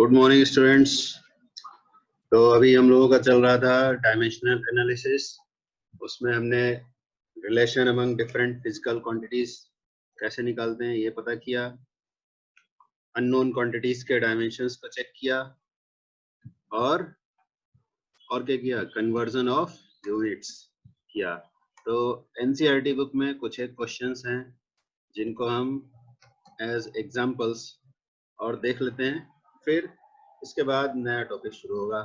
Good morning students. तो अभी हम लोगों का चल रहा था डायमेंशनल एनालिसिस। उसमें हमने relation among different physical quantities कैसे निकालते हैं ये पता किया, अननोन क्वांटिटीज के डायमेंशंस को चेक किया और क्या किया, कन्वर्जन ऑफ यूनिट्स किया। तो एनसीईआरटी बुक में कुछ एक क्वेश्चंस हैं जिनको हम एज एग्जांपल्स और देख लेते हैं, फिर इसके बाद नया टॉपिक शुरू होगा।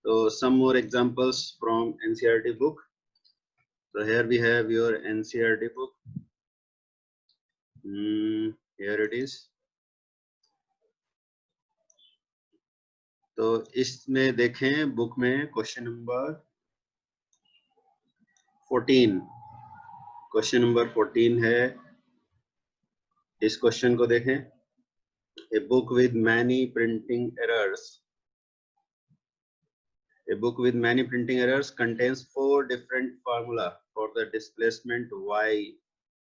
So some more examples from NCERT book. So here we have your NCERT book. Here it is. तो इसमें देखें बुक में क्वेश्चन नंबर 14, क्वेश्चन नंबर 14 है। इस क्वेश्चन को देखें। A book with many printing errors. A book with many printing errors contains 4 different formula for the displacement y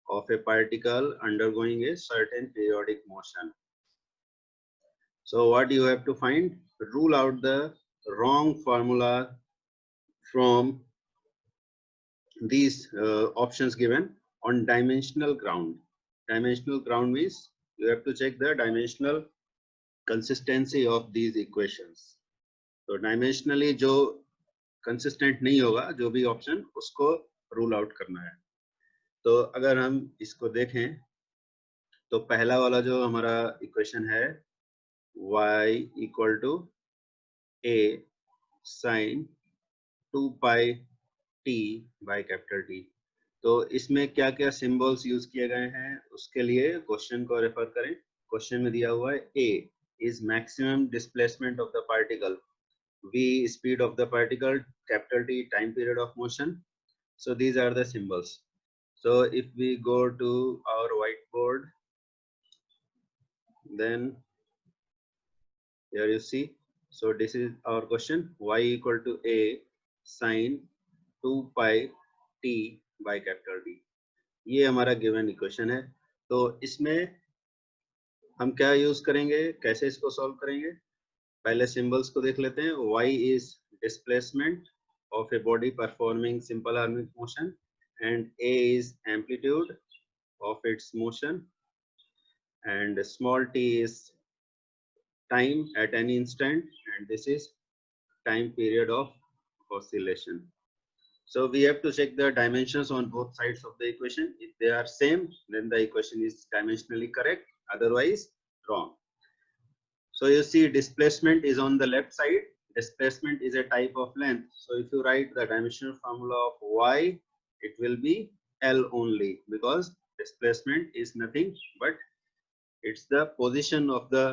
of a particle undergoing a certain periodic motion. So what you have to find? Rule out the wrong formula from these options given on dimensional ground. Dimensional ground means you have to check the dimensional consistency of these equations. तो dimensionally जो consistent नहीं होगा जो भी option, उसको rule out करना है। तो अगर हम इसको देखें तो पहला वाला जो हमारा इक्वेशन है y equal to a sine 2 pi t by capital T। तो इसमें क्या क्या सिंबल्स यूज किए गए हैं उसके लिए क्वेश्चन को रेफर करें। क्वेश्चन में दिया हुआ है a is maximum displacement of the particle, v speed of the particle, capital T time period of motion. So these are the symbols. So if we go to our whiteboard, then here you see, so this is our question, y equal to a sin 2 pi t by capital T। ये हमारा given equation है। तो इसमें हम क्या use करेंगे, कैसे इसको सॉल्व करेंगे? पहले सिंबल्स को देख लेते हैं। y is displacement of a body performing simple harmonic motion and a is amplitude of its motion and small t is time at any instant and this is time period of oscillation. So we have to check the dimensions on both sides of the equation. If they are same, then the equation is dimensionally correct, otherwise wrong. So you see displacement is on the left side. Displacement is a type of length. So if you write the dimensional formula of y, it will be L only, because displacement is nothing but it's the position of the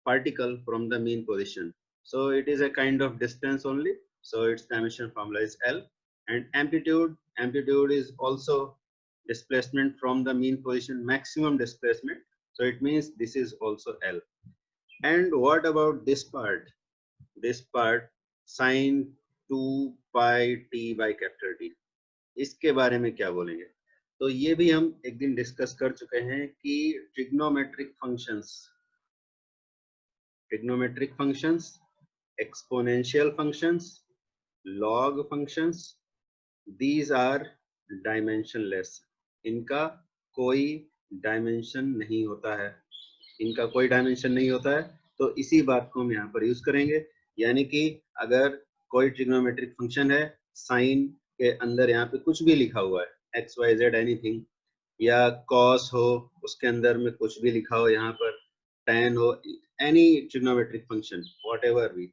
particle from the mean position. So it is a kind of distance only. So its dimensional formula is L. And amplitude is also displacement from the mean position, maximum displacement. So it means this is also L. And what about this part? This part sin 2 pi t by capital T, इसके बारे में क्या बोलेंगे? तो ये भी हम एक दिन डिस्कस कर चुके हैं कि trigonometric functions, exponential functions, log functions, these are dimensionless. इनका कोई डायमेंशन नहीं होता है, इनका कोई डायमेंशन नहीं होता है। तो इसी बात को हम यहाँ पर यूज करेंगे। यानी कि अगर कोई ट्रिग्नोमेट्रिक फंक्शन है, साइन के अंदर यहाँ पे कुछ भी लिखा हुआ है, एक्स वाई जेड एनीथिंग, या कॉस हो उसके अंदर में कुछ भी लिखा हो, यहाँ पर tan हो, एनी ट्रिग्नोमेट्रिक फंक्शन व्हाटएवर भी,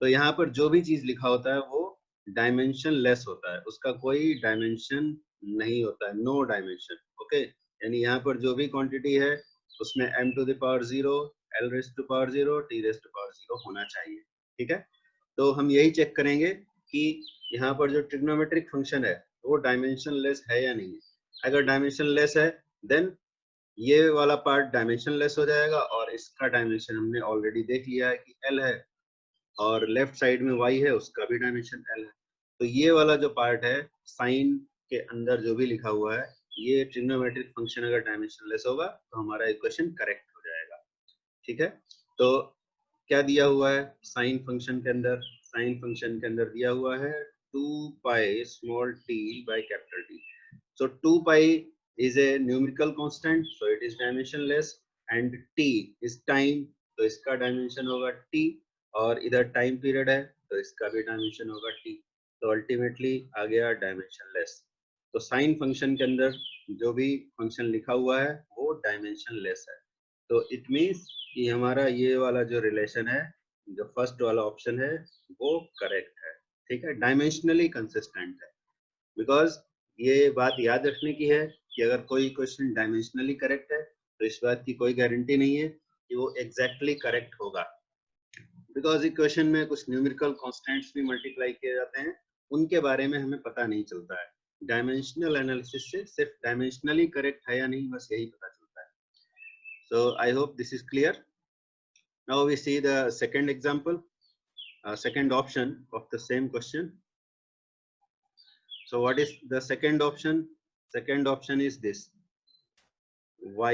तो यहाँ पर जो भी चीज लिखा होता है वो डायमेंशन लेस होता है, उसका कोई डायमेंशन नहीं होता है, नो डायमेंशन। ओके, यानी यहाँ पर जो भी क्वांटिटी है उसमें m to the power 0, l raised to power 0, t raised to power 0 होना चाहिए। ठीक है, तो हम यही चेक करेंगे कि यहाँ पर जो ट्रिग्नोमेट्रिक फंक्शन है वो डायमेंशन लेस है या नहीं है। अगर डायमेंशन लेस है देन ये वाला पार्ट डायमेंशन लेस हो जाएगा, और इसका डायमेंशन हमने ऑलरेडी देख लिया है कि l है, और लेफ्ट साइड में y है उसका भी डायमेंशन l है। तो ये वाला जो पार्ट है साइन के अंदर जो भी लिखा हुआ है, ये ट्रिग्नोमेट्रिक फंक्शन अगर डायमेंशन लेस होगा तो हमारा इक्वेशन करेक्ट हो जाएगा। ठीक है, तो क्या दिया हुआ है साइन फंक्शन के अंदर? साइन फंक्शन के अंदर दिया हुआ है 2 pi small t by capital T. So 2 pi is a numerical constant, so it is dimensionless, and t is time, तो इसका डायमेंशन होगा t, और इधर टाइम पीरियड है तो इसका भी डायमेंशन होगा t, तो अल्टीमेटली आ गया डायमेंशनलेस। तो साइन फंक्शन के अंदर जो भी फंक्शन लिखा हुआ है वो डायमेंशनलेस है। तो इट मीन्स कि हमारा ये वाला जो रिलेशन है, जो फर्स्ट वाला ऑप्शन है, वो करेक्ट है। ठीक है, डायमेंशनली कंसिस्टेंट है। बिकॉज ये बात याद रखने की है कि अगर कोई क्वेश्चन डायमेंशनली करेक्ट है तो इस बात की कोई गारंटी नहीं है कि वो एग्जैक्टली करेक्ट होगा, बिकॉज इक्वेशन में कुछ न्यूमेरिकल कांस्टेंट्स भी मल्टीप्लाई किए जाते हैं, उनके बारे में हमें पता नहीं चलता है। डायमेंशनल एनालिसिस से सिर्फ डायमेंशनली करेक्ट है या नहीं बस यही पता चलता है। So I hope this is clear. Now we see the second example, second option of the same question. So what is the second option? Second option is this: y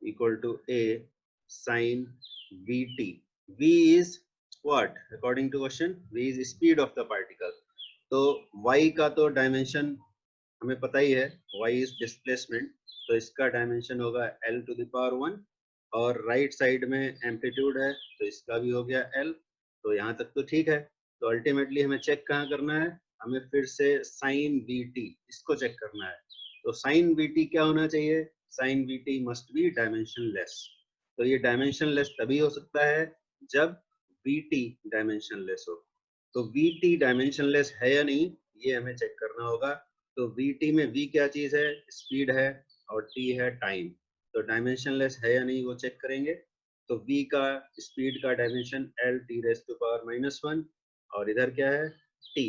equal to a sin vt. V is what? According to question, v is speed of the particle. तो y का तो dimension हमें पता ही है, y is displacement, तो इसका dimension होगा l to the power 1, और राइट साइड में एम्पलीट्यूड है तो इसका भी हो गया l। तो यहाँ तक तो ठीक है। तो अल्टीमेटली हमें चेक कहाँ करना है? हमें फिर से साइन vt इसको चेक करना है। तो साइन vt क्या होना चाहिए? Sine vt must be dimensionless. तो ये डायमेंशनलेस तभी हो सकता है जब vt डायमेंशनलेस हो। तो vt डायमेंशनलेस है या नहीं ये हमें चेक करना होगा। तो vt में v क्या चीज है? स्पीड है, और t है टाइम। तो डायमेंशनलेस है या नहीं वो चेक करेंगे। तो v का स्पीड का dimension l t raise to power -1, और इधर क्या है? t,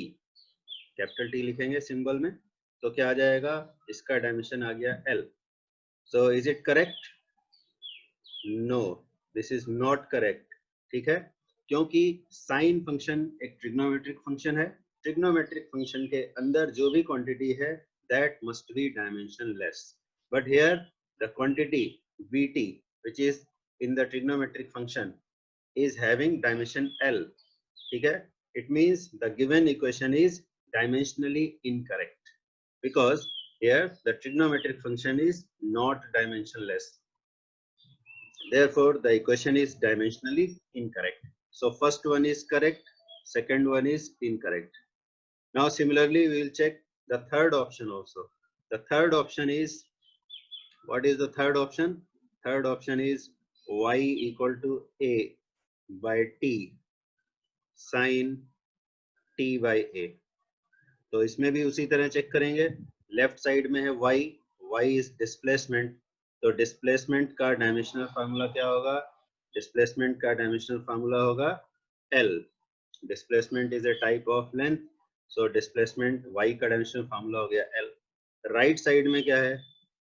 कैपिटल T लिखेंगे सिंबल में। तो क्या आ जाएगा? इसका डायमेंशन आ गया l। So is it correct? No, this is not correct. ठीक है, क्योंकि साइन फंक्शन एक ट्रिग्नोमेट्रिक फंक्शन है। ट्रिग्नोमेट्रिक फंक्शन के अंदर जो भी क्वांटिटी है that must be dimensionless, but here the quantity vt which is in the trigonometric function is having dimension l. ठीक है, it means the given equation is dimensionally incorrect because here the trigonometric function is not dimensionless. Therefore, the equation is dimensionally incorrect. So first one is correct, second one is incorrect. Now similarly, we will check the third option also. The third option is, what is the third option? Third option is y equal to a by t sin t by a. तो इसमें भी उसी तरह check करेंगे। Left side में है y, y is displacement, तो displacement का डायमेंशनल फार्मूला क्या होगा? डिस्प्लेसमेंट का डायमेंशनल फार्मूला होगा l। Displacement is a type of length, so displacement y का डायमेंशनल फार्मूला हो गया l। राइट साइड में क्या है?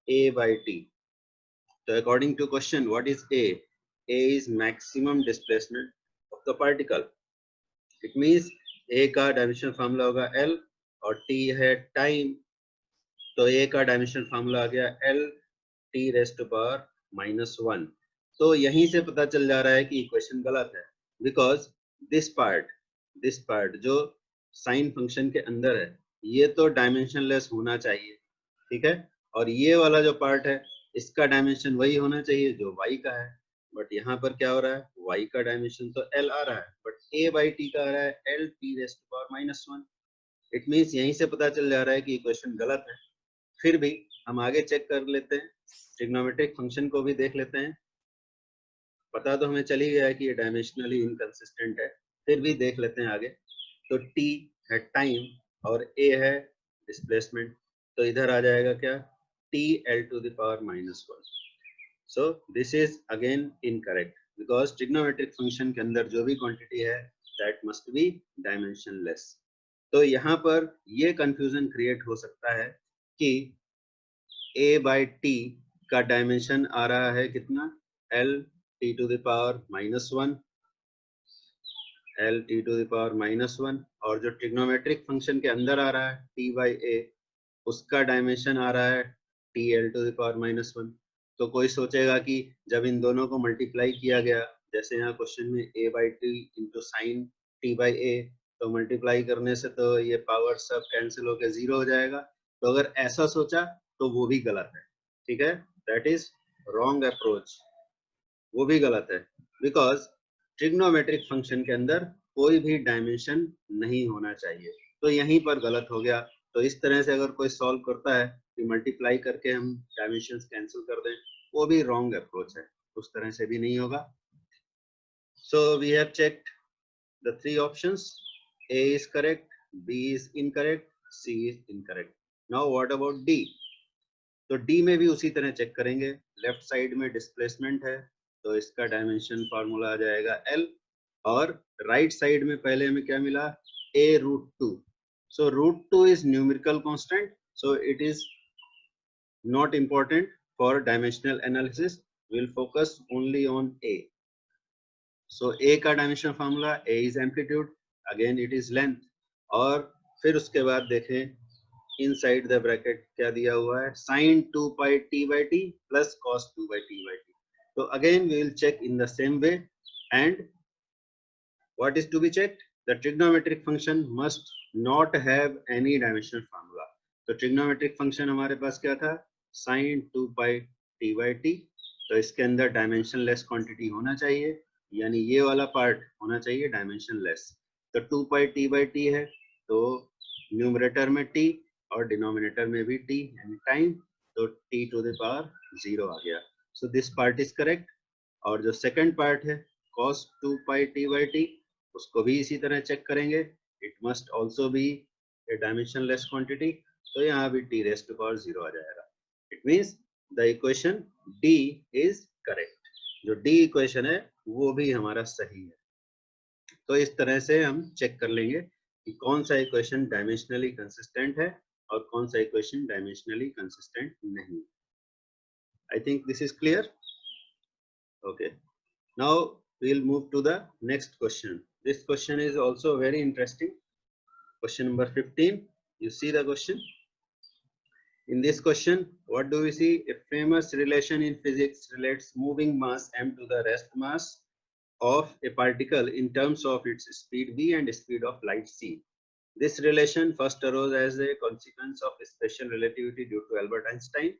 a by t। तो according to question what is a? a is maximum displacement of the particle. It means a का dimensional formula होगा l, और t है टाइम, तो a का डायमेंशनल फार्मूला आ गया l t raise to power -1। तो यहीं से पता चल जा रहा है कि इक्वेशन गलत है, बिकॉज दिस पार्ट जो साइन फंक्शन के अंदर है ये तो डायमेंशनलेस होना चाहिए। ठीक है, और ये वाला जो पार्ट है इसका डायमेंशन वही होना चाहिए जो y का है, बट यहाँ पर क्या हो रहा है? y का डायमेंशन तो l आ रहा है, बट a by t का आ रहा है l t raise to power -1। It means यहीं से पता चल जा रहा है कि इक्वेशन गलत है। फिर भी हम आगे चेक कर लेते हैं, ट्रिग्नोमेट्रिक फंक्शन को भी देख लेते हैं। पता तो हमें चल ही गया है कि ये डायमेंशनली इनकंसिस्टेंट है, फिर भी देख लेते हैं आगे। तो t है टाइम और a है डिस्प्लेसमेंट, तो इधर आ जाएगा क्या? t l to the power -1। So this is again incorrect because trigonometric function के अंदर जो भी क्वांटिटी है दैट मस्ट बी डायमेंशनलेस। तो यहाँ पर ये कंफ्यूजन क्रिएट हो सकता है कि a by t का डायमेंशन आ रहा है कितना? l t to the power -1, l t to the power -1, और जो ट्रिग्नोमेट्रिक फंक्शन के अंदर आ रहा है t by a उसका डायमेंशन आ रहा है t l to the power -1। तो कोई सोचेगा कि जब इन दोनों को मल्टीप्लाई किया गया जैसे यहाँ क्वेश्चन में a/t इंटू साइन t/a, तो मल्टीप्लाई करने से तो ये पावर सब कैंसिल होकर 0 हो जाएगा। तो अगर ऐसा सोचा तो वो भी गलत है, ठीक है, दैट इज रॉन्ग अप्रोच, वो भी गलत है, बिकॉज ट्रिग्नोमेट्रिक फंक्शन के अंदर कोई भी डायमेंशन नहीं होना चाहिए, तो यहीं पर गलत हो गया। तो इस तरह से अगर कोई सॉल्व करता है कि मल्टीप्लाई करके हम डायमेंशंस कैंसिल कर दें, वो भी रॉन्ग अप्रोच है, उस तरह से भी नहीं होगा। So we have checked the three options, A is correct, B is incorrect, C is incorrect. Now what about D? तो डी में भी उसी तरह चेक करेंगे। लेफ्ट साइड में डिस्प्लेसमेंट है तो इसका डायमेंशन फार्मूला आ जाएगा एल, और राइट साइड में पहले हमें क्या मिला, a√2। So √2 is numerical constant, so it is not important for dimensional analysis, we'll focus only on A. So A का dimensional formula, A is amplitude, again it is length, और फिर उसके बाद देखें इनसाइड द ब्रैकेट क्या दिया हुआ है, sin 2 pi t/t plus cos 2 pi t/t. So again we will check in the same way, and what is to be checked, the trigonometric function must not have any dimensional formula. तो trigonometric function हमारे पास क्या था, sin 2 pi t/t, तो इसके अंदर dimensionless quantity होना चाहिए, यानी ये वाला पार्ट होना चाहिए डायमेंशनलेस। तो 2 pi t/t है, तो न्यूमरेटर में t और डिनोमिनेटर में भी t यानी टाइम, तो t टू द पावर 0 आ गया। So this part is correct. और जो सेकंड पार्ट है cos 2 pi t/t, उसको भी इसी तरह चेक करेंगे, it must also be A dimensionless quantity, तो यहाँ भी t रेज़ टू पावर 0 आ जाएगा। It means the equation D is correct, जो D इक्वेशन है वो भी हमारा सही है। तो इस तरह से हम चेक कर लेंगे कि कौन सा इक्वेशन डायमेंशनली कंसिस्टेंट है और कौन सा इक्वेशन डायमेंशनली कंसिस्टेंट नहीं। I think this is clear. Okay, now we'll move to the next question. This question is also very interesting. Question number 15. You see the question. In this question, what do we see? A famous relation in physics relates moving mass m to the rest mass of a particle in terms of its speed v and speed of light c. This relation first arose as a consequence of special relativity due to Albert Einstein.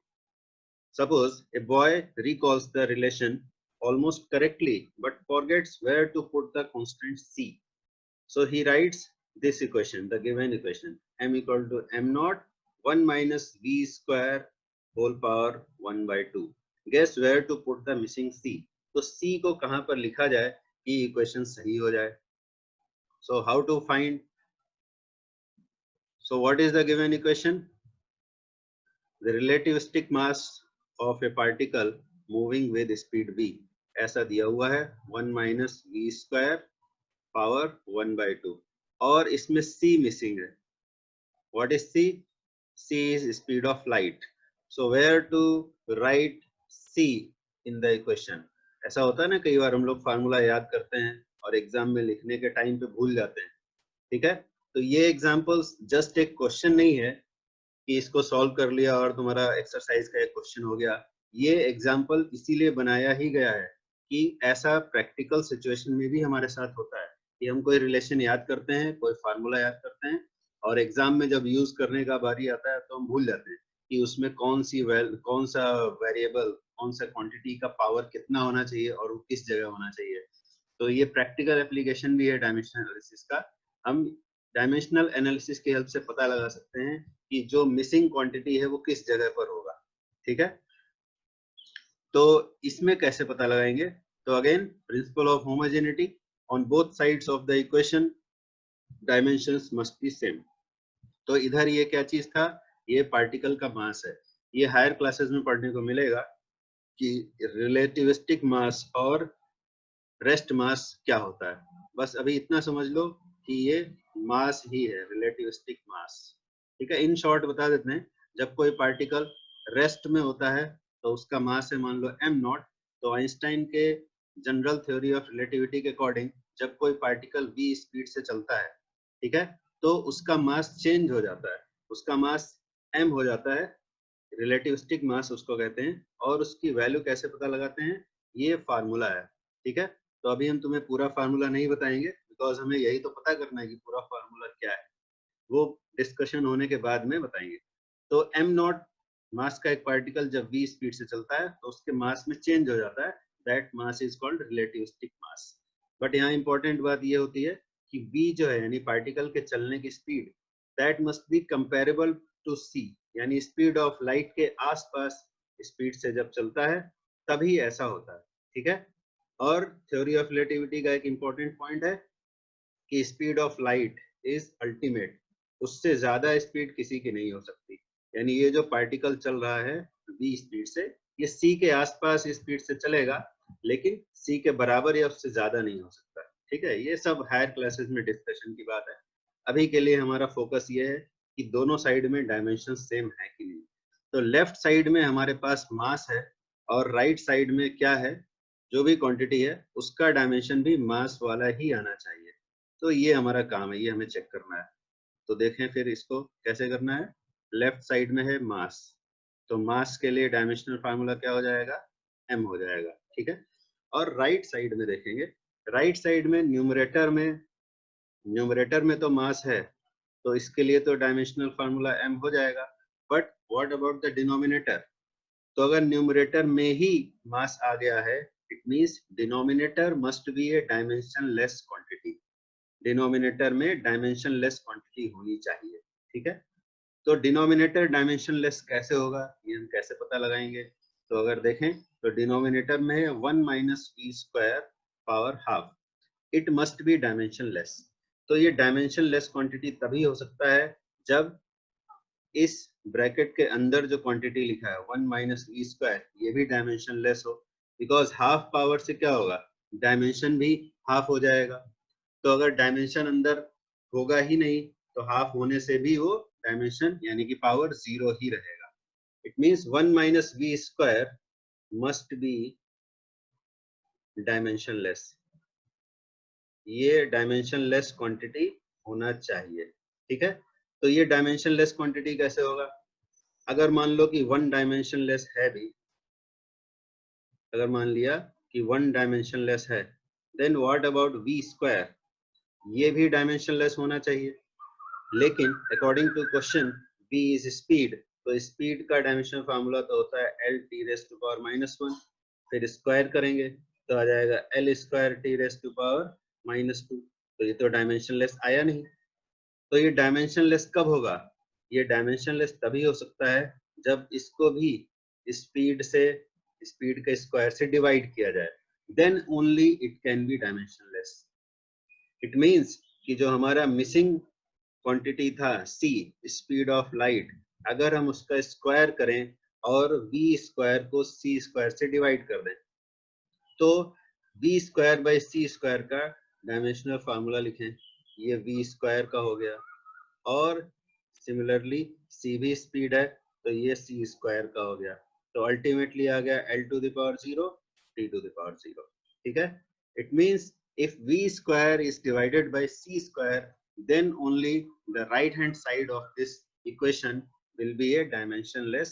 Suppose a boy recalls the relation almost correctly but forgets where to put the constant c. So he writes this equation, the given equation, m equal to m naught 1 minus v square whole power 1 by 2. Guess where to put the missing c. तो c को कहाँ पर लिखा जाए कि equation सही हो जाए. So how to find? So what is the given equation? The relativistic mass of a particle moving with speed v, ऐसा दिया हुआ है 1 minus v square power 1 by 2, और इसमें c मिसिंग है. What is c? c is speed of light. So where to write c in the equation? ऐसा होता है ना, कई बार हम लोग फार्मूला याद करते हैं और एग्जाम में लिखने के टाइम पे भूल जाते हैं, ठीक है. तो ये एग्जांपल्स जस्ट एक क्वेश्चन नहीं है कि इसको सॉल्व कर लिया और तुम्हारा एक्सरसाइज का एक क्वेश्चन हो गया. ये एग्जाम्पल इसीलिए बनाया ही गया है कि ऐसा प्रैक्टिकल सिचुएशन में भी हमारे साथ होता है कि हम कोई रिलेशन याद करते हैं, कोई फार्मूला याद करते हैं, और एग्जाम में जब यूज करने का बारी आता है तो हम भूल जाते हैं कि उसमें कौन सा वेरिएबल, कौन सा क्वांटिटी का पावर कितना होना चाहिए और वो किस जगह होना चाहिए. तो ये प्रैक्टिकल एप्लीकेशन भी है डायमेंशनल एनालिसिस का. हम डायमेंशनल एनालिसिस की हेल्प से पता लगा सकते हैं कि जो मिसिंग क्वांटिटी है वो किस जगह पर होगा, ठीक है. तो इसमें कैसे पता लगाएंगे? तो again principal of homogeneity, on both sides of the equation dimensions must be same. तो इधर ये क्या चीज था, ये पार्टिकल का मास है. ये हायर क्लासेस में पढ़ने को मिलेगा कि रिलेटिविस्टिक मास और रेस्ट मास क्या होता है. बस अभी इतना समझ लो कि ये मास ही है, रिलेटिविस्टिक मास, ठीक है. इन शॉर्ट बता देते हैं, जब कोई पार्टिकल रेस्ट में होता है तो उसका मास है मान लो m नॉट. तो आइंस्टाइन के जनरल थ्योरी ऑफ रिलेटिविटी के अकॉर्डिंग जब कोई पार्टिकल v स्पीड से चलता है, ठीक है, तो उसका मास चेंज हो जाता है, उसका मास m हो जाता है, रिलेटिविस्टिक मास उसको कहते हैं. और उसकी वैल्यू कैसे पता लगाते हैं, ये फार्मूला है, ठीक है. तो अभी हम तुम्हें पूरा फार्मूला नहीं बताएंगे, बिकॉज हमें यही तो पता करना है कि पूरा फार्मूला क्या है, वो डिस्कशन होने के बाद में बताएंगे। तो एम नॉट मास का एक पार्टिकल जब v स्पीड से चलता है तो उसके मास में चेंज हो जाता है, that mass is called relativistic mass. But यहाँ इंपॉर्टेंट बात ये होती है कि v जो है यानी पार्टिकल के चलने की speed, that must be comparable to c, यानी स्पीड ऑफ लाइट के आसपास स्पीड से जब चलता है तभी ऐसा होता है, ठीक है। और थ्योरी ऑफ रिलेटिविटी का एक इंपॉर्टेंट पॉइंट है कि speed of light is ultimate, उससे ज्यादा स्पीड किसी की नहीं हो सकती। यानी ये जो पार्टिकल चल रहा है v स्पीड से, ये c के आसपास स्पीड से चलेगा, लेकिन c के बराबर या उससे ज्यादा नहीं हो सकता, ठीक है। ये सब हायर क्लासेस में डिस्कशन की बात है। अभी के लिए हमारा फोकस ये है कि दोनों साइड में डायमेंशन सेम है कि नहीं। तो लेफ्ट साइड में हमारे पास मास है और राइट साइड में क्या है, जो भी क्वांटिटी है उसका डायमेंशन भी मास वाला ही आना चाहिए। तो ये हमारा काम है, ये हमें चेक करना है। तो देखें फिर इसको कैसे करना है। लेफ्ट साइड में है मास, तो मास के लिए डायमेंशनल फार्मूला क्या हो जाएगा, m हो जाएगा, ठीक है। और राइट साइड में देखेंगे, राइट साइड में न्यूमरेटर में तो मास है, तो इसके लिए तो डायमेंशनल फार्मूला m हो जाएगा। But what about the denominator, तो अगर न्यूमरेटर में ही मास आ गया है, it means denominator must be A dimensionless quantity, denominator में डायमेंशन लेस क्वांटिटी होनी चाहिए, ठीक है। तो डिनोमिनेटर डायमेंशन लेस कैसे होगा, ये हम कैसे पता लगाएंगे। तो अगर देखें तो डिनोमिनेटर में है 1 minus v square power half, it must be dimensionless. तो ये डायमेंशन लेस क्वांटिटी तभी हो सकता है जब इस ब्रैकेट के अंदर जो क्वांटिटी लिखा है 1 माइनस वी स्क्वायर, ये भी डायमेंशन लेस हो, बिकॉज हाफ पावर से क्या होगा, डायमेंशन भी हाफ हो जाएगा। तो अगर डायमेंशन अंदर होगा ही नहीं तो हाफ होने से भी वो डायमेंशन यानी कि पावर जीरो ही रहेगा। It means 1 minus v square must be dimensionless, ये डायमेंशन लेस क्वांटिटी होना चाहिए, ठीक है। तो ये डायमेंशन लेस क्वांटिटी कैसे होगा, अगर मान लो कि वन डायमेंशन लेस है भी, अगर मान लिया कि वन डायमेंशन लेस है, then what about v square, ये भी डायमेंशन लेस होना चाहिए। लेकिन according to question v is speed, तो स्पीड का डायमेंशन फार्मूला तो होता है l t raise to power -1, फिर स्क्वायर करेंगे तो आ जाएगा l square t raise to power -2। तो ये तो डायमेंशन लेस आया नहीं। तो ये डायमेंशन लेस कब होगा, ये डायमेंशन लेस तभी हो सकता है जब इसको भी स्पीड से, स्पीड के स्क्वायर से डिवाइड किया जाए, then only it can be dimensionless. It means कि जो हमारा मिसिंग क्वांटिटी था c, स्पीड ऑफ लाइट, अगर हम उसका स्क्वायर करें और v स्क्वायर को c स्क्वायर से डिवाइड कर दें, तो v square by c square का डायमेंशनल फार्मूला लिखें, ये v स्क्वायर का हो गया। और सिमिलरली c भी स्पीड है तो ये c स्क्वायर का हो गया। तो अल्टीमेटली आ गया l to the power 0 t to the power 0, ठीक है। It means if v square is divided by c square, then only the right hand side of this equation will be a dimensionless,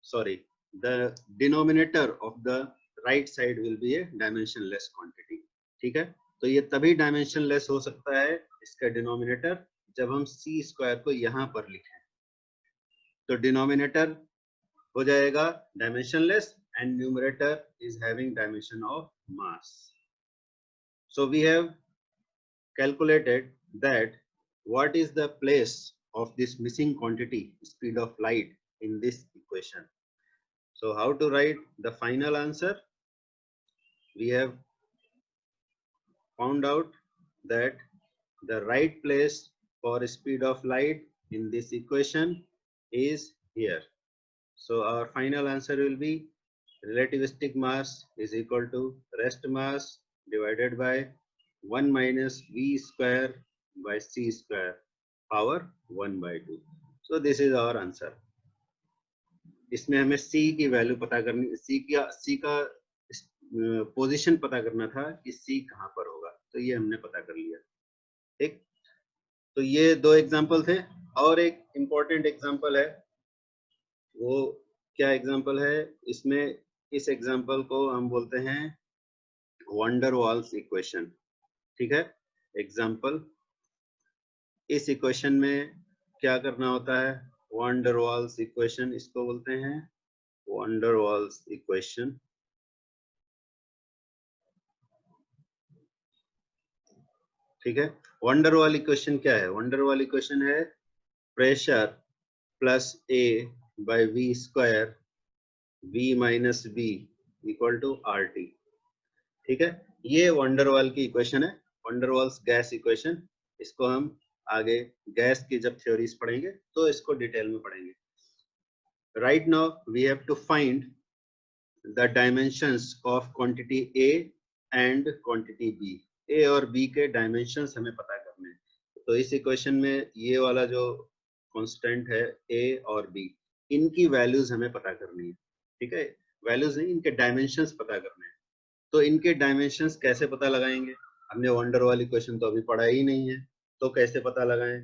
sorry, the denominator of the right side will be a dimensionless quantity, ठीक है। तो ये तभी dimensionless हो सकता है इसका denominator जब हम c स्क्वायर को यहाँ पर लिखें, तो डिनोमिनेटर हो जाएगा dimensionless and numerator is having dimension of mass. So we have calculated that what is the place of this missing quantity speed of light in this equation. So how to write the final answer, we have found out that the right place for speed of light in this equation is here. So our final answer will be relativistic mass is equal to rest mass divided by 1 minus v square by c square power 1 by 2. So this is our answer. इसमें हमें c की value पता करनी, c का position पता करना था कि c कहाँ पर होगा, तो ये हमने पता कर लिया, ठीक। तो ये दो एग्जांपल थे, और एक इम्पोर्टेंट एग्जांपल है, वो क्या एग्जांपल है, इसमें इस एग्जांपल को हम बोलते हैं वंडर वाल्स इक्वेशन, ठीक है। एग्जाम्पल, इस इक्वेशन में क्या करना होता है, वंडर वाल्स इक्वेशन इसको बोलते हैं, वंडर वाल्स इक्वेशन। ठीक है, वंडर वाल इक्वेशन क्या है, वंडर वाल इक्वेशन है pressure plus a by v square v minus b equal to R T. ठीक है, ये वंडरवाल की इक्वेशन है, वंडरवाल्स गैस इक्वेशन। इसको हम आगे गैस की जब थ्योरीज पढ़ेंगे तो इसको डिटेल में पढ़ेंगे। Right now we have to find the dimensions of quantity A and quantity B. A और बी के डायमेंशंस हमें पता करने हैं। तो इस इक्वेशन में ये वाला जो कांस्टेंट है ए और बी, इनकी वैल्यूज हमें पता करनी है। ठीक है, वैल्यूज नहीं, इनके डायमेंशंस पता करने हैं। तो इनके डायमेंशंस कैसे पता लगाएंगे, हमने वंडर वाल इक्वेशन तो अभी पढ़ा ही नहीं है, तो कैसे पता लगाएं।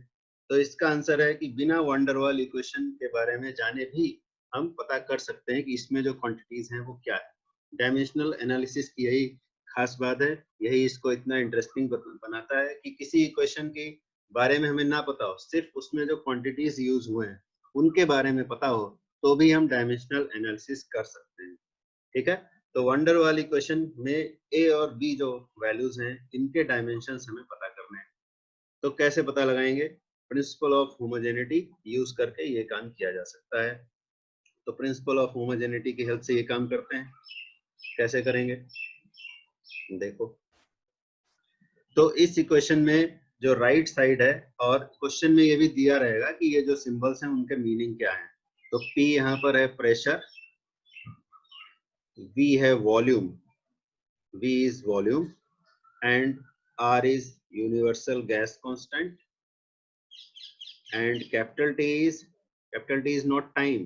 तो इसका आंसर है कि बिना वंडर वाल इक्वेशन के बारे में जाने भी हम पता कर सकते हैं कि इसमें जो क्वांटिटीज हैं वो क्या है। डायमेंशनल एनालिसिस की यही खास बात है, यही इसको इतना इंटरेस्टिंग बनाता है कि किसी इक्वेशन के बारे में हमें ना पता हो, सिर्फ उसमें जो क्वांटिटीज यूज हुए हैं उनके बारे में पता हो तो भी हम डायमेंशनल एनालिसिस कर सकते हैं। ठीक है, तो वंडर वाली क्वेश्चन में ए और बी जो वैल्यूज हैं इनके डायमेंशंस हमें पता करने हैं। तो कैसे पता लगाएंगे, प्रिंसिपल ऑफ होमोजेनिटी यूज करके ये काम किया जा सकता है। तो प्रिंसिपल ऑफ होमोजेनिटी की हेल्प से ये काम करते हैं। कैसे करेंगे देखो, तो इस इक्वेशन में जो राइट साइड है, और क्वेश्चन में ये भी दिया रहेगा कि ये जो सिंबल्स हैं उनके मीनिंग क्या है। तो P यहाँ पर है प्रेशर, V है volume, V is volume, and R is universal gas constant, and capital T is not time।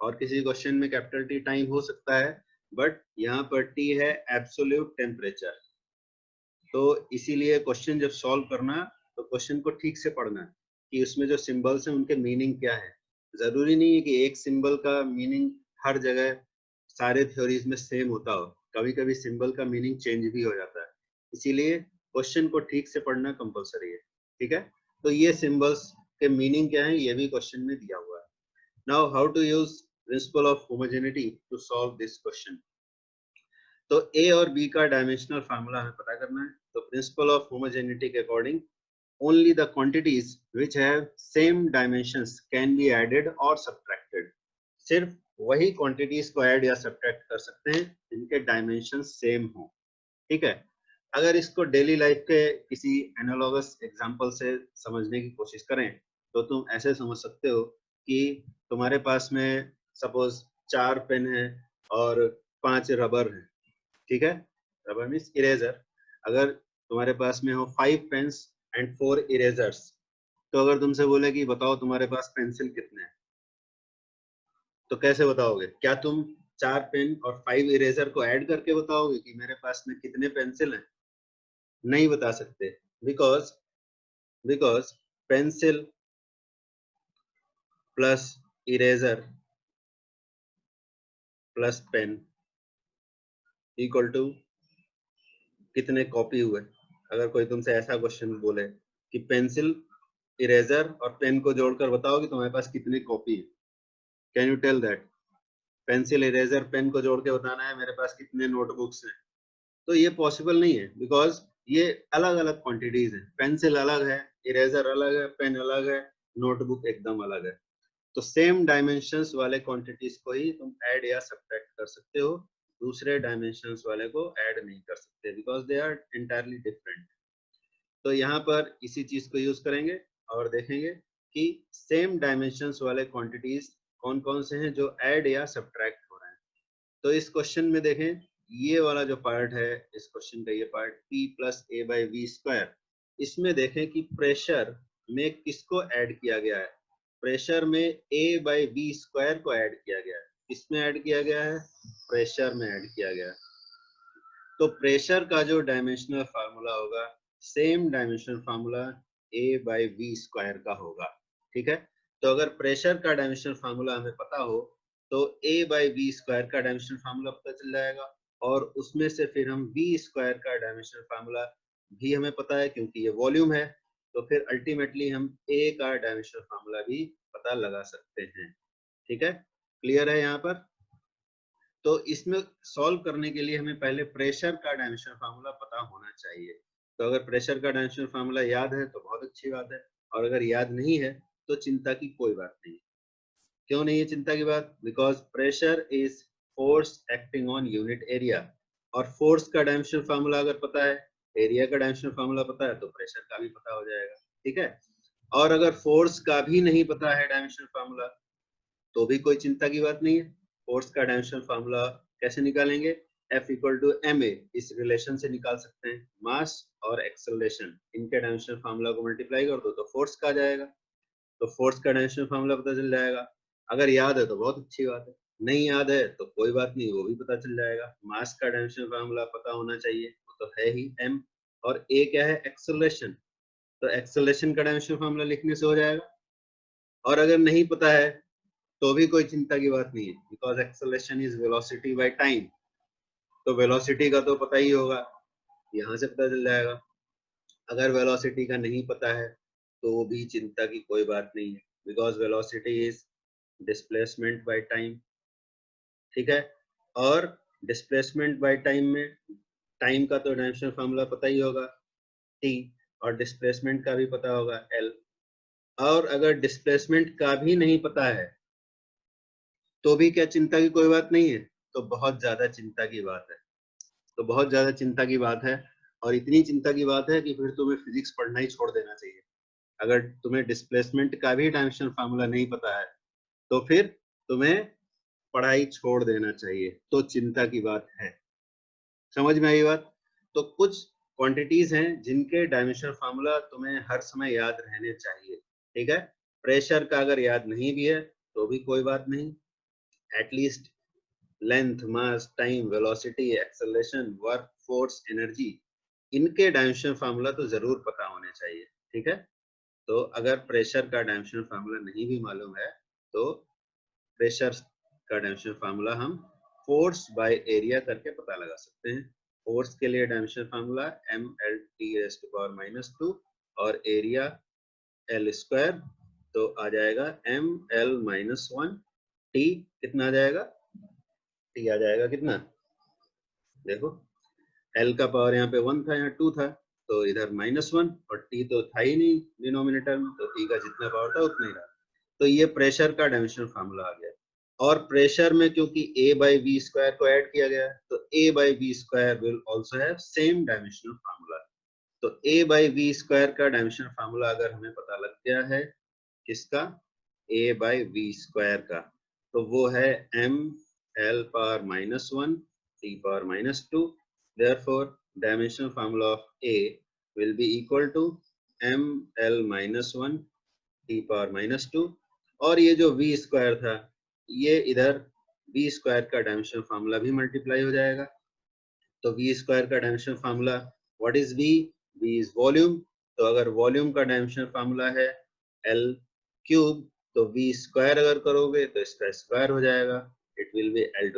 और किसी क्वेश्चन में कैपिटल T टाइम हो सकता है, बट यहाँ पर T है एब्सोल्यूट टेम्परेचर। तो इसीलिए क्वेश्चन जब सॉल्व करना तो क्वेश्चन को ठीक से पढ़ना कि उसमें जो सिंबल्स हैं उनके मीनिंग क्या है। जरूरी नहीं है कि एक सिंबल का मीनिंग हर जगह सारे थ्योरीज में सेम होता हो, कभी कभी सिंबल का मीनिंग चेंज भी हो जाता है। इसीलिए क्वेश्चन को ठीक से पढ़ना कंपलसरी है। ठीक है, तो ये सिंबल्स के मीनिंग क्या है ये भी क्वेश्चन में दिया हुआ है। Now how to use principle of homogeneity to solve this question. तो ए और बी का डायमेंशनल फार्मूला हमें पता करना है। तो प्रिंसिपल ऑफ होमोजेनिटी के according only the quantities which have same dimensions can be added or subtracted। सिर्फ वही क्वांटिटीज को ऐड या सब्ट्रैक्ट कर सकते हैं जिनके डायमेंशन सेम हो। ठीक है, अगर इसको डेली लाइफ के किसी एनालॉगस एग्जांपल से समझने की कोशिश करें तो तुम ऐसे समझ सकते हो कि तुम्हारे पास में सपोज 4 पेन है और 5 रबर है। ठीक है, रबर मीन्स इरेजर। अगर तुम्हारे पास में हो 5 पेन्स एंड 4 इरेजर्स, तो अगर तुमसे बोले कि बताओ तुम्हारे पास पेंसिल कितने हैं, तो कैसे बताओगे? क्या तुम 4 पेन और 5 इरेजर को ऐड करके बताओगे कि मेरे पास में कितने पेंसिल हैं? नहीं बता सकते, because because pencil plus eraser plus pen equal to कितने कॉपी हुए। अगर कोई तुमसे ऐसा क्वेश्चन बोले कि पेंसिल इरेजर और पेन को जोड़कर बताओ कि तुम्हारे पास कितनी कॉपी है, can you tell that? Pencil eraser pen को जोड़ के बताना है मेरे पास कितने नोटबुक्स हैं, तो ये पॉसिबल नहीं है, बिकॉज ये अलग अलग क्वांटिटीज हैं। पेंसिल अलग है, इरेजर अलग है, पेन अलग है, नोटबुक एकदम अलग है। तो सेम डायमेंशंस वाले क्वांटिटीज को ही तुम ऐड या सब्ट्रैक्ट कर सकते हो, दूसरे डायमेंशंस वाले को ऐड नहीं कर सकते, because they are entirely different. तो यहाँ पर इसी चीज को यूज करेंगे और देखेंगे कि सेम डायमेंशंस वाले क्वांटिटीज कौन कौन से हैं जो ऐड या सब्ट्रैक्ट हो रहे हैं। तो इस क्वेश्चन में देखें, ये वाला जो पार्ट है इस क्वेश्चन का, ये part P plus a by v square, इसमें देखें कि प्रेशर में किसको ऐड किया गया है। प्रेशर में ए बाई वी स्क्वायर को ऐड किया गया है। किसमें ऐड किया गया है? प्रेशर में ऐड किया गया है। तो प्रेशर का जो डायमेंशनल फार्मूला होगा same dimensional formula a by v square का होगा। ठीक है, तो अगर प्रेशर का डायमेंशनल फार्मूला हमें पता हो तो ए बाई वी स्क्वायर का डायमेंशनल फार्मूला पता चल जाएगा, और उसमें से फिर हम v स्क्वायर का डायमेंशनल फार्मूला भी हमें पता है क्योंकि ये वॉल्यूम है, तो फिर अल्टीमेटली हम a का डायमेंशनल फार्मूला भी पता लगा सकते हैं। ठीक है, क्लियर है यहाँ पर? तो इसमें सॉल्व करने के लिए हमें पहले प्रेशर का डायमेंशनल फार्मूला पता होना चाहिए। तो अगर प्रेशर का डायमेंशनल फार्मूला याद है तो बहुत अच्छी बात है, और अगर याद नहीं है तो चिंता की कोई बात नहीं। क्यों नहीं है चिंता की बात? Because pressure is force acting on unit area, और फोर्स का डायमेंशनल फार्मूला अगर पता है, एरिया का डायमेंशनल फार्मूला पता है, तो प्रेशर का भी पता हो जाएगा। ठीक है, और अगर फोर्स का भी नहीं पता है डायमेंशनल फार्मूला तो भी कोई चिंता की बात नहीं है। फोर्स का डायमेंशनल फार्मूला कैसे निकालेंगे? F इक्वल टू ma, इस रिलेशन से निकाल सकते हैं। मास और एक्सेलरेशन, इनके डायमेंशनल फार्मूला को मल्टीप्लाई कर दो तो फोर्स का आ जाएगा, तो फोर्स का डायमेंशनल फार्मूला पता चल जाएगा। अगर याद है तो बहुत अच्छी बात है, नहीं याद है तो कोई बात नहीं, वो भी पता चल जाएगा। मास का डायमेंशनल फार्मूला पता होना चाहिए, वो तो है ही m, और a क्या है? एक्सेलरेशन, तो एक्सेलरेशन का डायमेंशनल फार्मूला लिखने से हो जाएगा। और अगर नहीं पता है तो भी कोई चिंता की बात नहीं है, because acceleration is velocity by time, तो वेलोसिटी का तो पता ही होगा, यहाँ से पता चल जाएगा। अगर वेलोसिटी का नहीं पता है तो भी चिंता की कोई बात नहीं है, because velocity is displacement by time. ठीक है, और डिस्प्लेसमेंट बाय टाइम में टाइम का तो डायमेंशनल फार्मूला पता ही होगा t, और डिस्प्लेसमेंट का भी पता होगा l। और अगर डिस्प्लेसमेंट का भी नहीं पता है तो भी क्या चिंता की कोई बात नहीं है? तो बहुत ज्यादा चिंता की बात है, तो बहुत ज्यादा चिंता की बात है, और इतनी चिंता की बात है कि फिर तुम्हें फिजिक्स पढ़ना ही छोड़ देना चाहिए। अगर तुम्हें डिस्प्लेसमेंट का भी डायमेंशनल फार्मूला नहीं पता है तो फिर तुम्हें पढ़ाई छोड़ देना चाहिए, तो चिंता की बात है। समझ में आई बात? तो कुछ क्वांटिटीज हैं जिनके डायमेंशनल फार्मूला तुम्हें हर समय याद रहने चाहिए। ठीक है, प्रेशर का अगर याद नहीं भी है तो भी कोई बात नहीं, at least length, mass, time, velocity, acceleration, work, force, energy, इनके डायमेंशनल फार्मूला तो जरूर पता होने चाहिए। ठीक है, तो अगर प्रेशर का डायमेंशनल फार्मूला नहीं भी मालूम है तो प्रेशर का डायमेंशनल फार्मूला हम फोर्स बाय एरिया करके पता लगा सकते हैं। फोर्स के लिए डायमेंशनल फार्मूला mL/-2 और एरिया l स्क्वायर, तो आ जाएगा mL-1 t। कितना आ जाएगा? t आ जाएगा कितना? देखो, L का पावर यहाँ पे 1 था, यहाँ 2 था, तो इधर -1, और T तो था ही नहीं डिनोमिनेटर में, तो T का जितना पावर था उतना ही रहा। तो ये प्रेशर का डायमेंशनल फार्मूला आ गया। और प्रेशर में क्योंकि A/v² को ऐड किया गया है तो A/v² will also have same dimensional formula. तो A/v² का डायमेंशनल फार्मूला अगर हमें पता लग गया है, किसका? A/v² का, तो वो है mL/-1 T/-2। therefore dimensional formula of A will be equal to mL-1 T/-2, और ये जो v स्क्वायर था ये इधर v स्क्वायर का डायमेंशनल फार्मूला भी मल्टीप्लाई हो जाएगा। तो v स्क्वायर का dimensional formula, what is v? v is volume, तो अगर वॉल्यूम का डायमेंशनल फार्मूला है l क्यूब, तो v स्क्वायर अगर करोगे तो इसका स्क्वायर हो जाएगा, इट विल बी l⁶।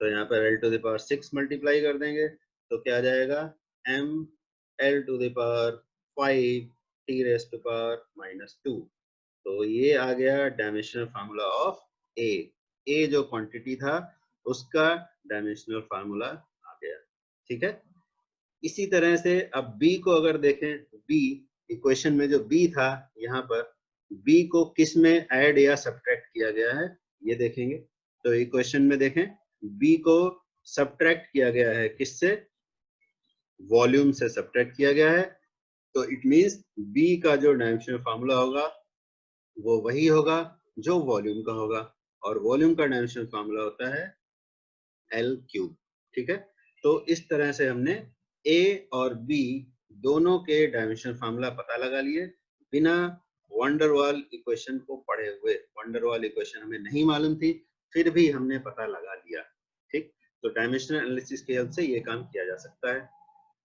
तो यहाँ पर l⁶ मल्टीप्लाई कर देंगे तो क्या आ जाएगा? m l⁵ t⁻²। तो ये आ गया डायमेंशनल फार्मूला ऑफ ए। ए जो क्वांटिटी था उसका डायमेंशनल फार्मूला आ गया। ठीक है, इसी तरह से अब बी को अगर देखें, बी इक्वेशन में जो बी था, यहाँ पर बी को किस में ऐड या सब्ट्रैक्ट किया गया है ये देखेंगे। तो इक्वेशन में देखें, बी को सब्ट्रैक्ट किया गया है किससे? वॉल्यूम से सब्ट्रैक्ट किया गया है, तो इट मींस बी का जो डायमेंशनल फार्मूला होगा वो वही होगा जो वॉल्यूम का होगा, और वॉल्यूम का डायमेंशनल फार्मूला होता है L3। ठीक है, तो इस तरह से हमने A और B दोनों के डायमेंशनल फार्मूला पता लगा लिए बिना वंडरवाल इक्वेशन को पढ़े हुए। वंडरवाल इक्वेशन हमें नहीं मालूम थी, फिर भी हमने पता लगा लिया। ठीक, तो डायमेंशनल एनालिसिस की हेल्प से ये काम किया जा सकता है।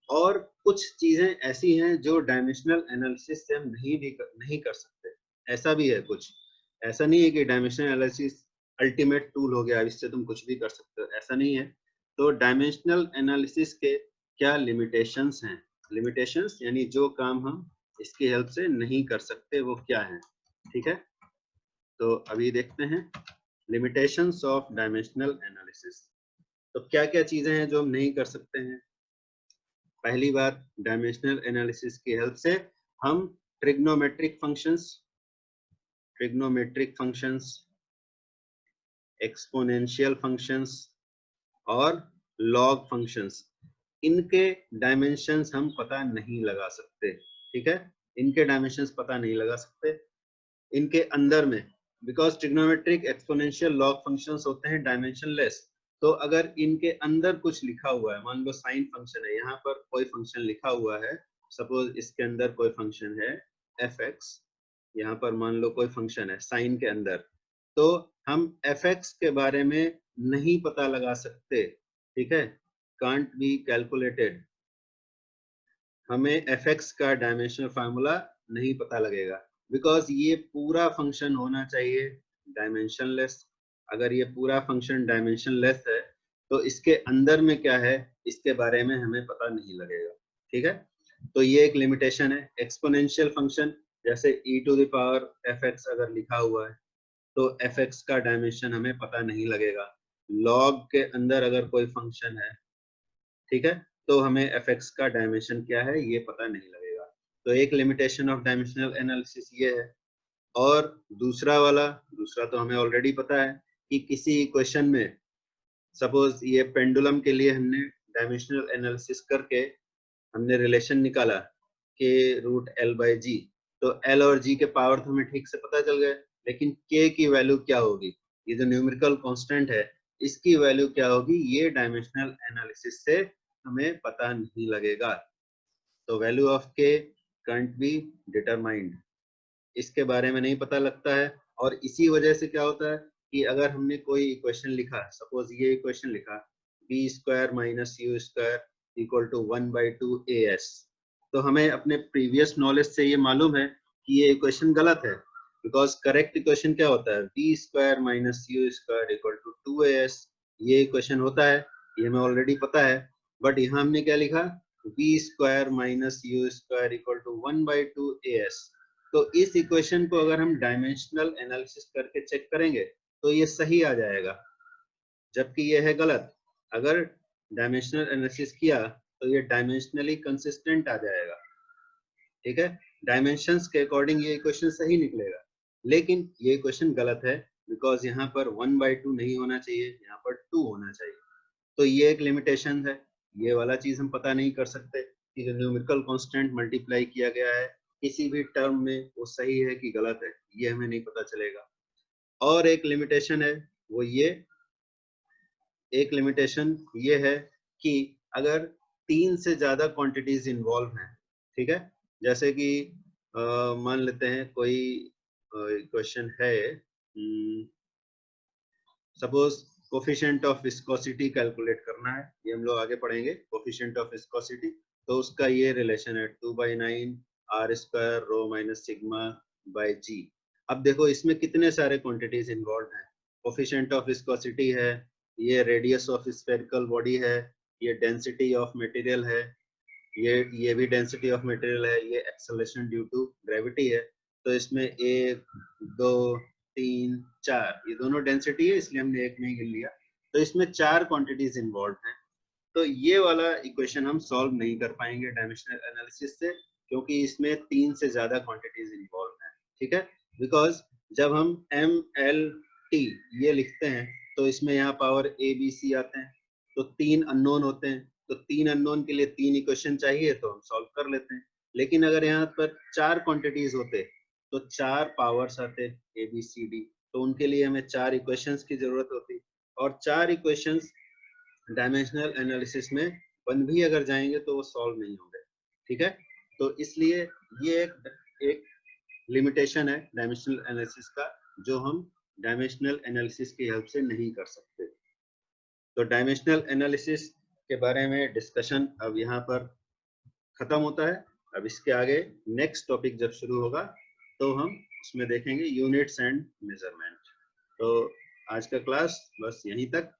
और कुछ चीजें ऐसी हैं जो डायमेंशनल एनालिसिस से हम नहीं कर सकते, ऐसा भी है कुछ। ऐसा नहीं है कि डायमेंशनल एनालिसिस अल्टीमेट टूल हो गया, इससे तुम कुछ भी कर सकते हो, ऐसा नहीं है। तो डायमेंशनल एनालिसिस के क्या लिमिटेशंस हैं? लिमिटेशंस यानी जो काम हम इसकी हेल्प से नहीं कर सकते वो क्या है, ठीक है। तो अभी देखते हैं लिमिटेशंस ऑफ डायमेंशनल एनालिसिस। तो क्या क्या चीजें हैं जो हम नहीं कर सकते हैं? पहली बात, डायमेंशनल एनालिसिस की हेल्प से हम ट्रिग्नोमेट्रिक फंक्शंस, एक्सपोनेंशियल फंक्शंस और लॉग फंक्शंस, इनके डायमेंशंस हम पता नहीं लगा सकते, ठीक है। इनके डायमेंशंस पता नहीं लगा सकते इनके अंदर में, because trigonometric, exponential, log functions होते हैं डायमेंशनलेस। तो अगर इनके अंदर कुछ लिखा हुआ है, मान लो साइन फंक्शन है, यहाँ पर कोई फंक्शन लिखा हुआ है, सपोज इसके अंदर कोई फंक्शन है एफ एक्स, यहाँ पर मान लो कोई फंक्शन है साइन के अंदर, तो हम एफ एक्स के बारे में नहीं पता लगा सकते, ठीक है, कांट बी कैलकुलेटेड। हमें एफ एक्स का डायमेंशनल फार्मूला नहीं पता लगेगा, बिकॉज ये पूरा फंक्शन होना चाहिए डायमेंशनलेस। अगर ये पूरा फंक्शन डायमेंशनलेस है तो इसके अंदर में क्या है इसके बारे में हमें पता नहीं लगेगा, ठीक है। तो ये एक लिमिटेशन है। एक्सपोनेंशियल फंक्शन जैसे e to the power f x अगर लिखा हुआ है तो एफ एक्स का डायमेंशन हमें पता नहीं लगेगा। लॉग के अंदर अगर कोई फंक्शन है, ठीक है, तो हमें एफ एक्स का डायमेंशन क्या है ये पता नहीं लगेगा। तो एक लिमिटेशन ऑफ डायमेंशनल एनालिसिस ये है। और दूसरा तो हमें ऑलरेडी पता है कि किसी इक्वेशन में, सपोज ये पेंडुलम के लिए हमने डायमेंशनल एनालिसिस करके हमने रिलेशन निकाला के रूट एल बाई जी, तो एल और जी के पावर तो हमें ठीक से पता चल गए, लेकिन के की वैल्यू क्या होगी, ये जो न्यूमेरिकल कांस्टेंट है इसकी वैल्यू क्या होगी, ये डायमेंशनल एनालिसिस से हमें पता नहीं लगेगा। तो वैल्यू ऑफ के कांट बी डिटरमाइंड, इसके बारे में नहीं पता लगता है। और इसी वजह से क्या होता है कि अगर हमने कोई इक्वेशन लिखा, सपोज ये इक्वेशन लिखा b square minus u square equal to 1/2 AS, तो हमें अपने प्रीवियस नॉलेज से ये मालूम है कि ये इक्वेशन गलत है, बिकॉज करेक्ट इक्वेशन क्या होता है, v square minus u square equal to 2AS, ये इक्वेशन होता है, ये हमें ऑलरेडी पता है। बट यहाँ हमने क्या लिखा, b square minus u square equal to 1/2 AS। तो इस इक्वेशन को अगर हम डायमेंशनल एनालिसिस करके चेक करेंगे तो ये सही आ जाएगा, जबकि ये है गलत। अगर डायमेंशनल एनालिसिस किया तो ये डायमेंशनली कंसिस्टेंट आ जाएगा, ठीक है, डायमेंशंस के अकॉर्डिंग ये इक्वेशन सही निकलेगा। लेकिन ये इक्वेशन गलत है, बिकॉज यहाँ पर 1/2 नहीं होना चाहिए, यहाँ पर 2 होना चाहिए। तो ये एक लिमिटेशन है, ये वाला चीज हम पता नहीं कर सकते कि जो न्यूमेरिकल कांस्टेंट मल्टीप्लाई किया गया है किसी भी टर्म में वो सही है कि गलत है, ये हमें नहीं पता चलेगा। और एक लिमिटेशन है वो एक लिमिटेशन ये है कि अगर 3 से ज्यादा क्वांटिटीज इन्वॉल्व हैं, ठीक है, जैसे कि मान लेते हैं कोई क्वेश्चन है, suppose coefficient of viscosity calculate करना है, ये हम लोग आगे पढ़ेंगे कोफिशिएंट ऑफ विस्कोसिटी। तो उसका ये रिलेशन है 2/9 r square rho minus sigma by g. अब देखो इसमें कितने सारे क्वांटिटीज इन्वॉल्व हैं, कोफिशिएंट ऑफ विस्कोसिटी है, ये रेडियस ऑफ स्फेरिकल बॉडी है, ये डेंसिटी ऑफ मटेरियल है, ये भी डेंसिटी ऑफ मटेरियल है, ये एक्सेलरेशन ड्यू टू ग्रेविटी है। तो इसमें 1 2 3 4 ये दोनों डेंसिटी है, इसलिए हमने एक में ही गिन लिया। तो इसमें 4 क्वांटिटीज इन्वॉल्व हैं। तो ये वाला इक्वेशन हम सॉल्व नहीं कर पाएंगे डायमेंशनल एनालिसिस से, क्योंकि इसमें 3 से ज्यादा क्वांटिटीज इन्वॉल्व हैं, ठीक है। बिकॉज जब हम MLT ये लिखते हैं तो इसमें यहाँ पावर ABC आते हैं, तो 3 अननोन होते हैं, तो 3 अननोन के लिए 3 इक्वेशन चाहिए, तो हम सॉल्व कर लेते हैं। लेकिन अगर यहाँ पर 4 क्वांटिटीज होते तो 4 पावर्स आते ABCD, तो उनके लिए हमें 4 इक्वेशंस की जरूरत होती, और 4 इक्वेशंस डायमेंशनल एनालिसिस में बन भी अगर जाएंगे तो वो सॉल्व नहीं होंगे, ठीक है। तो इसलिए ये एक लिमिटेशन है डायमेंशनल एनालिसिस का, जो हम डायमेंशनल एनालिसिस की हेल्प से नहीं कर सकते। तो डायमेंशनल एनालिसिस के बारे में डिस्कशन अब यहाँ पर खत्म होता है। अब इसके आगे नेक्स्ट टॉपिक जब शुरू होगा तो हम उसमें देखेंगे यूनिट्स एंड मेजरमेंट। तो आज का क्लास बस यहीं तक।